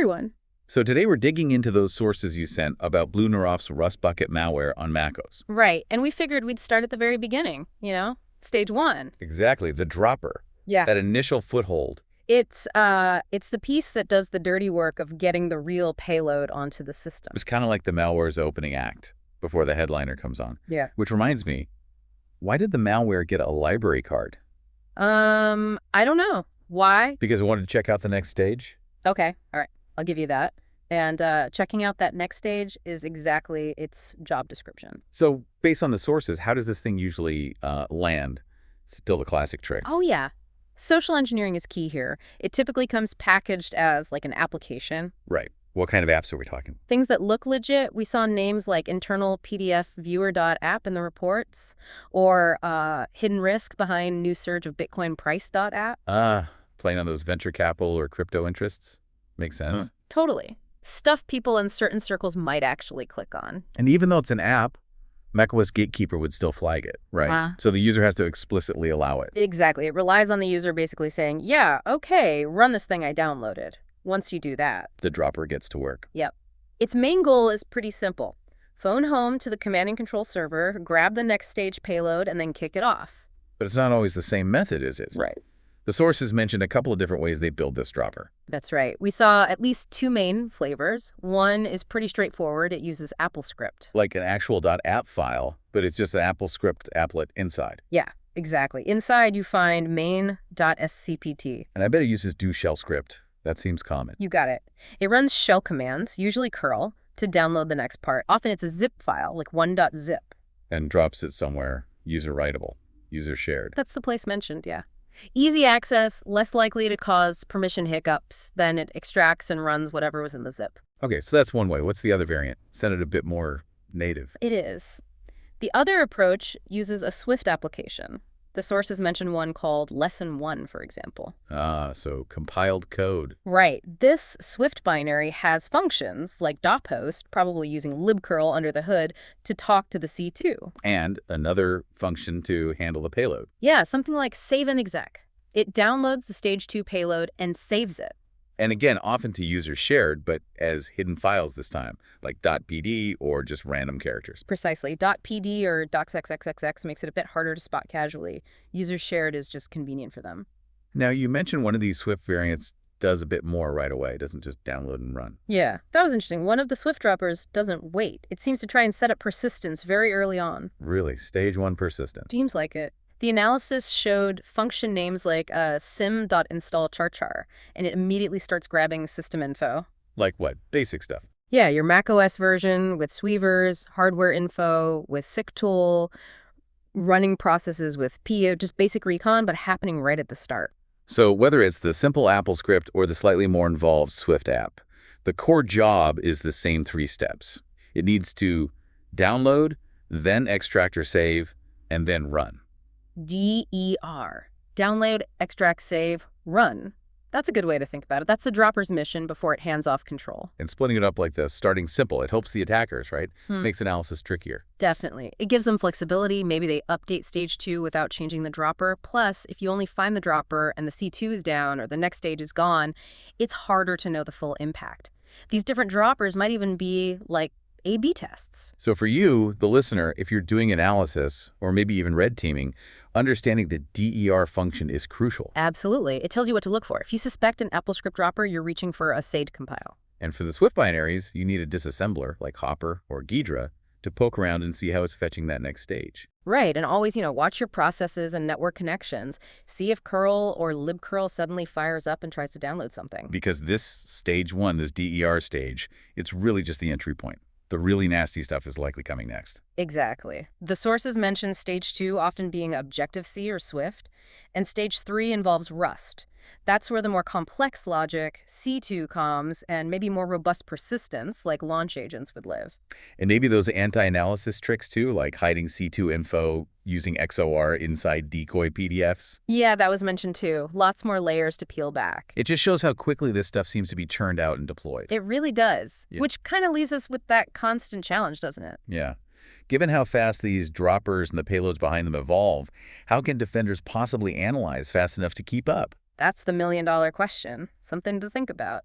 everyone. So today we're digging into those sources you sent about Blue Neuroff's RustBucket malware on macOS. Right, and we figured we'd start at the very beginning, stage 1. Exactly, the dropper. Yeah. That initial foothold. It's the piece that does the dirty work of getting the real payload onto the system. It's kind of like the malware's opening act before the headliner comes on. Yeah. Which reminds me, why did the malware get a library card? I don't know. Why? Because it wanted to check out the next stage? Okay, all right, I'll give you that. And checking out that next stage is exactly its job description. So based on the sources, how does this thing usually land? Still the classic tricks. Oh, yeah. Social engineering is key here. It typically comes packaged as like an application. Right. What kind of apps are we talking? Things that look legit. We saw names like internal PDF viewer.app in the reports, or hidden risk behind new surge of Bitcoin price.app. Playing on those venture capital or crypto interests? Makes sense. Huh. Totally. Stuff people in certain circles might actually click on. And even though it's an app, macOS Gatekeeper would still flag it, right? So the user has to explicitly allow it. Exactly. It relies on the user basically saying, yeah, okay, run this thing I downloaded. Once you do that, the dropper gets to work. Yep. Its main goal is pretty simple. Phone home to the command and control server, grab the next stage payload, and then kick it off. But it's not always the same method, is it? Right. The sources mentioned a couple of different ways they build this dropper. That's right. We saw at least 2 main flavors. One is pretty straightforward. It uses AppleScript. Like an actual .app file, but it's just an AppleScript applet inside. Yeah, exactly. Inside, you find main.scpt. And I bet it uses do shell script. That seems common. You got it. It runs shell commands, usually curl, to download the next part. Often it's a zip file, like 1.zip. And drops it somewhere user writable, user shared. That's the place mentioned, yeah. Easy access, less likely to cause permission hiccups. Then it extracts and runs whatever was in the zip. Okay, so that's one way. What's the other variant? Send it a bit more native. It is. The other approach uses a Swift application. The sources mention one called Lesson 1, for example. So compiled code. Right. This Swift binary has functions like .post, probably using libcurl under the hood, to talk to the C2. And another function to handle the payload. Yeah, something like save and exec. It downloads the stage 2 payload and saves it. And again, often to user shared, but as hidden files this time, like .pd or just random characters. Precisely. .pd or .xxxx makes it a bit harder to spot casually. User shared is just convenient for them. Now, you mentioned one of these Swift variants does a bit more right away. It doesn't just download and run. Yeah, that was interesting. One of the Swift droppers doesn't wait. It seems to try and set up persistence very early on. Really? Stage 1 persistence? Seems like it. The analysis showed function names like sim.install charchar, and it immediately starts grabbing system info. Like what? Basic stuff. Yeah, your macOS version with Sweavers, hardware info with SICKTool, running processes with PO, just basic recon, but happening right at the start. So whether it's the simple AppleScript or the slightly more involved Swift app, the core job is the same 3 steps. It needs to download, then extract or save, and then run. DER. Download, extract, save, run. That's a good way to think about it. That's the dropper's mission before it hands off control. And splitting it up like this, starting simple, it helps the attackers, right? Makes analysis trickier. Definitely. It gives them flexibility. Maybe they update stage 2 without changing the dropper. Plus, if you only find the dropper and the C2 is down or the next stage is gone, it's harder to know the full impact. These different droppers might even be like A/B tests. So for you, the listener, if you're doing analysis or maybe even red teaming, understanding the DER function is crucial. Absolutely. It tells you what to look for. If you suspect an AppleScript dropper, you're reaching for a SAID compile. And for the Swift binaries, you need a disassembler like Hopper or Ghidra to poke around and see how it's fetching that next stage. Right, and always, watch your processes and network connections. See if curl or libcurl suddenly fires up and tries to download something. Because this stage 1, this DER stage, it's really just the entry point. The really nasty stuff is likely coming next. Exactly. The sources mention stage 2 often being Objective-C or Swift, and stage 3 involves Rust. That's where the more complex logic, C2 comms, and maybe more robust persistence, like launch agents, would live. And maybe those anti-analysis tricks too, like hiding C2 info using XOR inside decoy PDFs. Yeah, that was mentioned too. Lots more layers to peel back. It just shows how quickly this stuff seems to be churned out and deployed. It really does, Yeah. which kind of leaves us with that constant challenge, doesn't it? Yeah. Given how fast these droppers and the payloads behind them evolve, how can defenders possibly analyze fast enough to keep up? That's the million-dollar question. Something to think about.